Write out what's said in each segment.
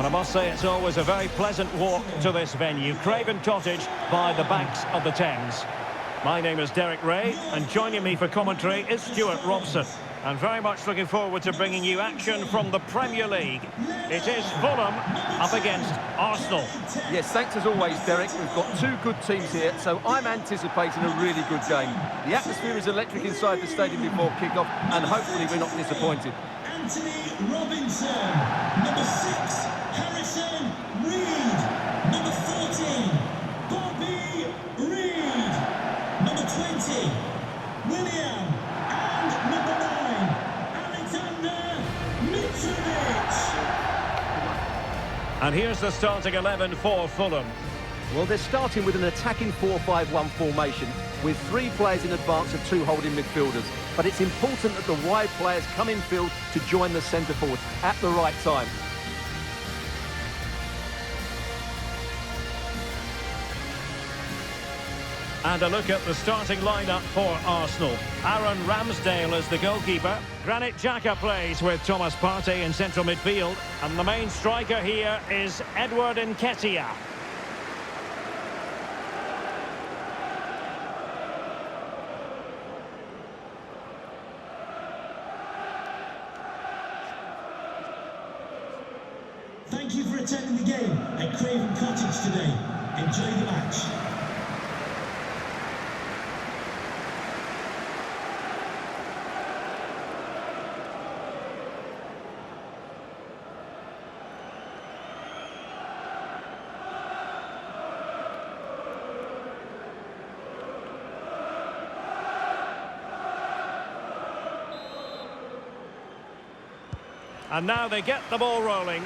And I must say it's always a very pleasant walk to this venue, Craven Cottage, by the banks of the Thames. My name is Derek Ray, and joining me for commentary is Stuart Robson. And very much looking forward to bringing you action from the Premier League. It is Fulham up against Arsenal. Yes, thanks as always, Derek. We've got two good teams here, so I'm anticipating a really good game. The atmosphere is electric inside the stadium before kick-off, and hopefully we're not disappointed. Anthony Robinson, number 6, Harrison Reed, number 14, Bobby Reed, number 20, William, and number 9, Alexander Mitrovic. And here's the starting 11 for Fulham. Well, they're starting with an attacking 4-5-1 formation with 3 players in advance of 2 holding midfielders. But it's important that the wide players come in field to join the centre forward at the right time. And a look at the starting lineup for Arsenal. Aaron Ramsdale is the goalkeeper. Granit Xhaka plays with Thomas Partey in central midfield. And the main striker here is Edward Nketiah. Thank you for attending the game at Craven Cottage today. Enjoy the match. And now they get the ball rolling.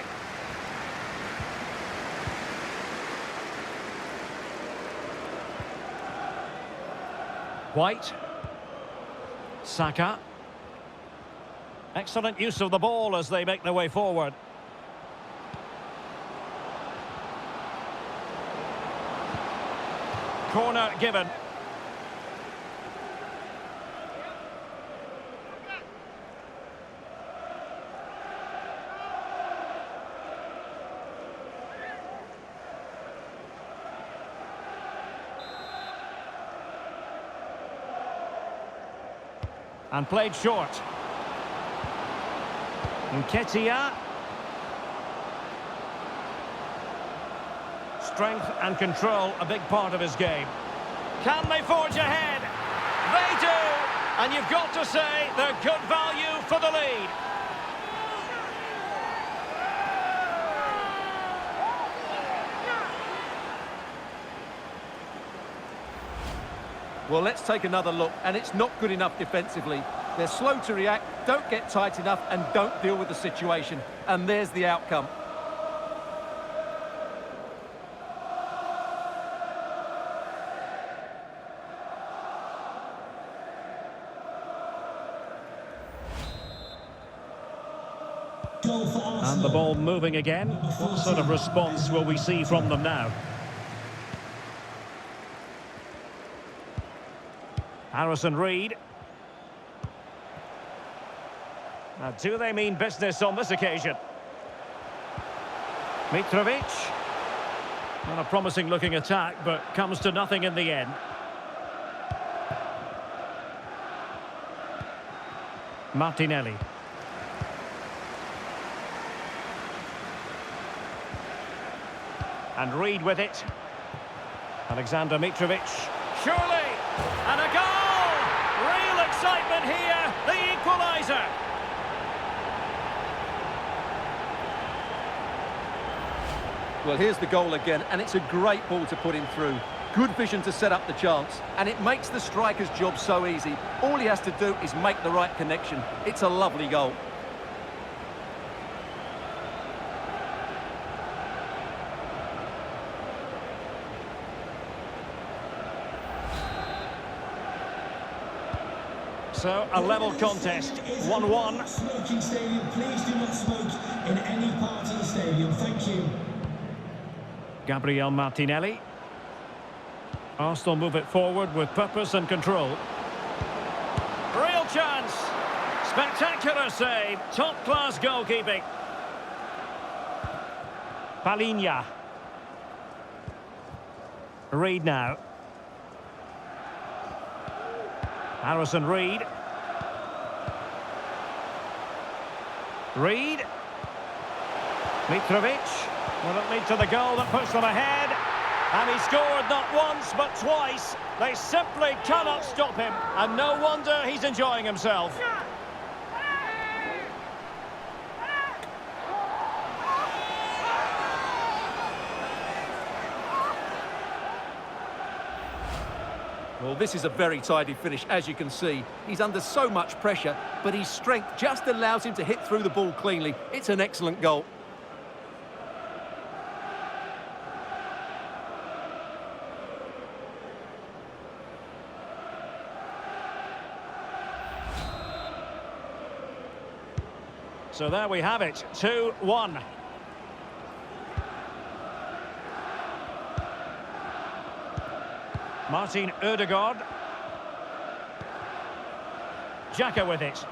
White. Saka. Excellent use of the ball as they make their way forward. Corner given. And played short. Nketiah. Strength and control, a big part of his game. Can they forge ahead? They do! And you've got to say they're good value for the lead. Well, let's take another look, and it's not good enough defensively. They're slow to react, don't get tight enough, and don't deal with the situation. And there's the outcome. Goal for Arsenal. And the ball moving again. What sort of response will we see from them now? Harrison Reed. Now, do they mean business on this occasion? Mitrovic. Not a promising looking attack, but comes to nothing in the end. Martinelli. And Reed with it. Alexander Mitrovic. Surely! And a goal! Real excitement here, the equaliser. Well, here's the goal again, and it's a great ball to put him through. Good vision to set up the chance, and it makes the striker's job so easy. All he has to do is make the right connection. It's a lovely goal. So, a level contest, 1-1. Smoking stadium, please do not smoke in any part of the stadium. Thank you. Gabriel Martinelli. Arsenal move it forward with purpose and control. Real chance. Spectacular save. Top-class goalkeeping. Palinha. Reed now. Harrison Reed. Reed. Mitrovic. Will it lead to the goal that puts them ahead? And he scored not once but twice. They simply cannot stop him. And no wonder he's enjoying himself. Well, this is a very tidy finish, as you can see. He's under so much pressure, but his strength just allows him to hit through the ball cleanly. It's an excellent goal. So there we have it, 2-1. Martin Ødegaard. Xhaka with it.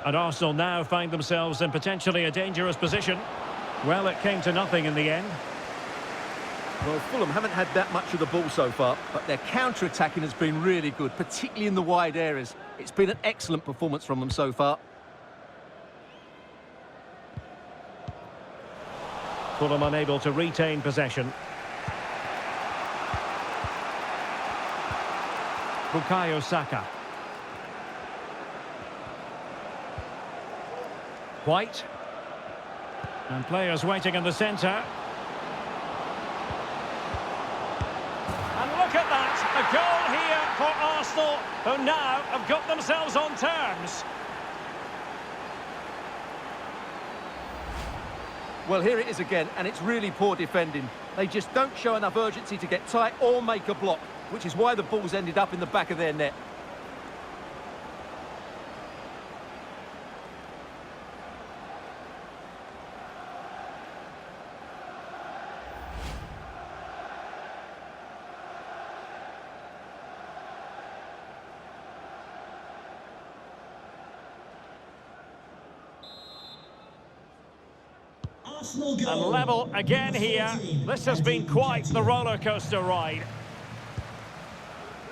And Arsenal now find themselves in potentially a dangerous position. Well, it came to nothing in the end. Well, Fulham haven't had that much of the ball so far, but their counter-attacking has been really good, particularly in the wide areas. It's been an excellent performance from them so far. Fulham unable to retain possession. Bukayo Saka. White. And players waiting in the centre. And look at that! A goal here for Arsenal, who now have got themselves on terms. Well, here it is again, and it's really poor defending. They just don't show enough urgency to get tight or make a block, which is why the ball's ended up in the back of their net. And level again here. This has been quite the roller coaster ride.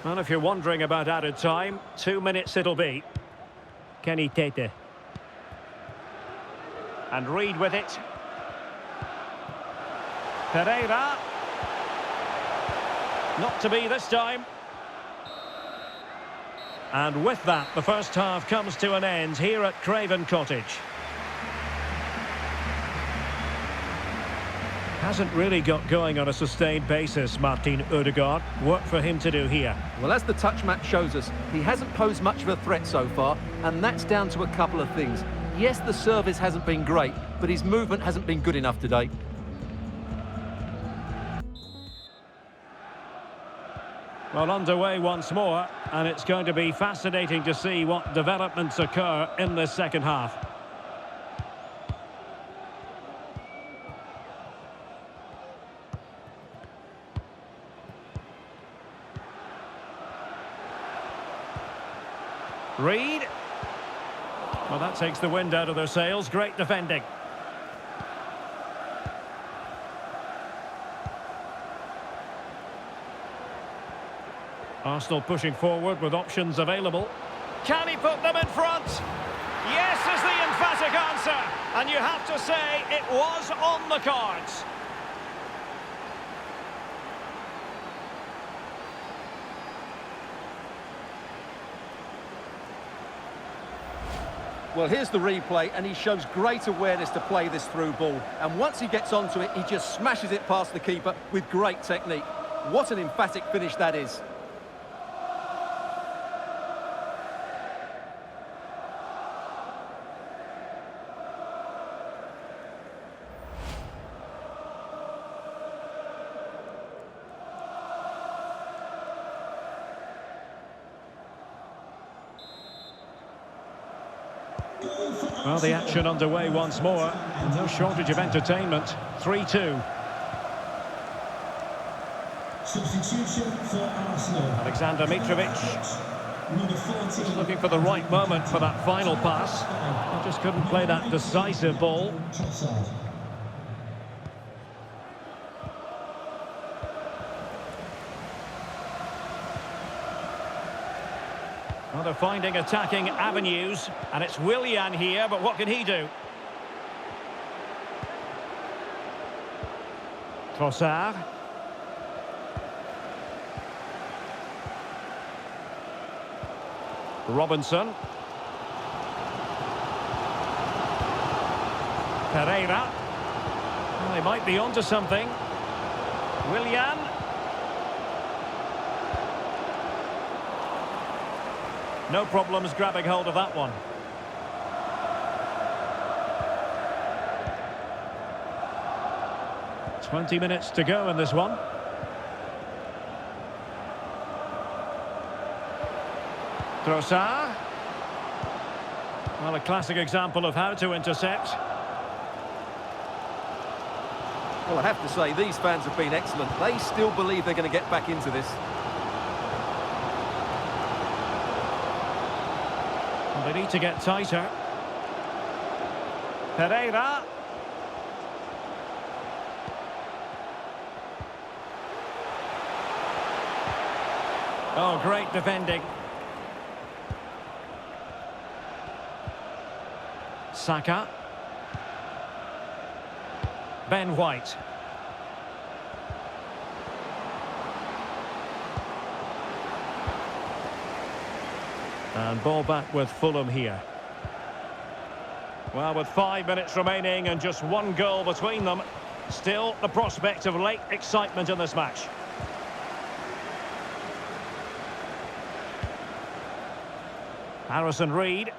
Well, if you're wondering about added time, 2 minutes it'll be. Kenny Tete. And Reed with it. Pereira. Not to be this time. And with that, the first half comes to an end here at Craven Cottage. Hasn't really got going on a sustained basis, Martin Ødegaard. Work for him to do here. Well, as the touch map shows us, he hasn't posed much of a threat so far, and that's down to a couple of things. Yes, the service hasn't been great, but his movement hasn't been good enough today. Well, underway once more, and it's going to be fascinating to see what developments occur in this second half. Reed. Well, that takes the wind out of their sails. Great defending. Arsenal pushing forward with options available. Can he put them in front? Yes is the emphatic answer. And you have to say it was on the cards. Well, here's the replay, and he shows great awareness to play this through ball. And once he gets onto it, he just smashes it past the keeper with great technique. What an emphatic finish that is. Well, the action underway once more. No shortage of entertainment. 3-2. Substitution for Arsenal. Alexander Mitrovic. He's looking for the right moment for that final pass. He just couldn't play that decisive ball. Well, they're finding attacking avenues, and it's Willian here, but what can he do? Trossard. Robinson. Pereira. Well, they might be onto something. Willian. No problems grabbing hold of that one. "20 minutes to go in this one. Trossard. Well, a classic example of how to intercept. Well, I have to say, these fans have been excellent. They still believe they're going to get back into this. Well, they need to get tighter. Pereira. Oh, great defending. Saka. Ben White. And ball back with Fulham here. Well, with 5 minutes remaining and just one goal between them, still the prospect of late excitement in this match. Harrison Reed.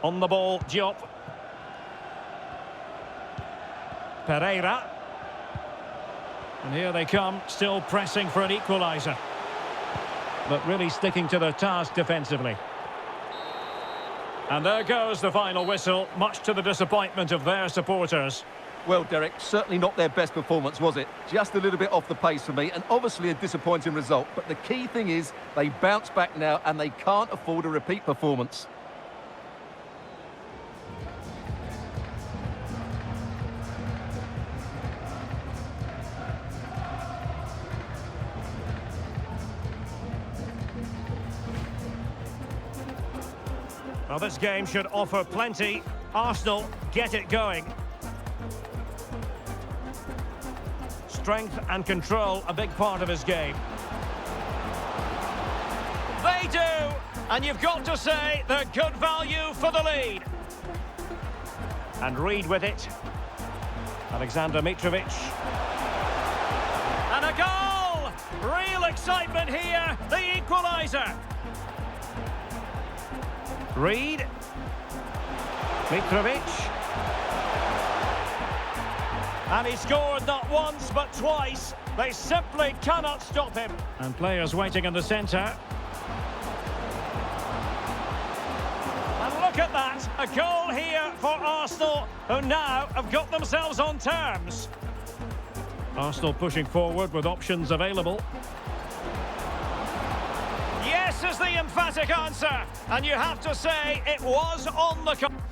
On the ball, Diop. Pereira. And here they come, still pressing for an equaliser. But really sticking to their task defensively. And there goes the final whistle, much to the disappointment of their supporters. Well, Derek, certainly not their best performance, was it? Just a little bit off the pace for me, and obviously a disappointing result. But the key thing is, they bounce back now, and they can't afford a repeat performance. Well, this game should offer plenty. Arsenal get it going. Strength and control, a big part of his game. They do! And you've got to say, they're good value for the lead. And Reed with it. Alexander Mitrovic. And a goal! Real excitement here, the equaliser. Reed. Mitrovic. And he scored not once but twice. They simply cannot stop him. And players waiting in the centre. And look at that, a goal here for Arsenal, who now have got themselves on terms. Arsenal pushing forward with options available. Yes is the emphatic answer, and you have to say it was on the...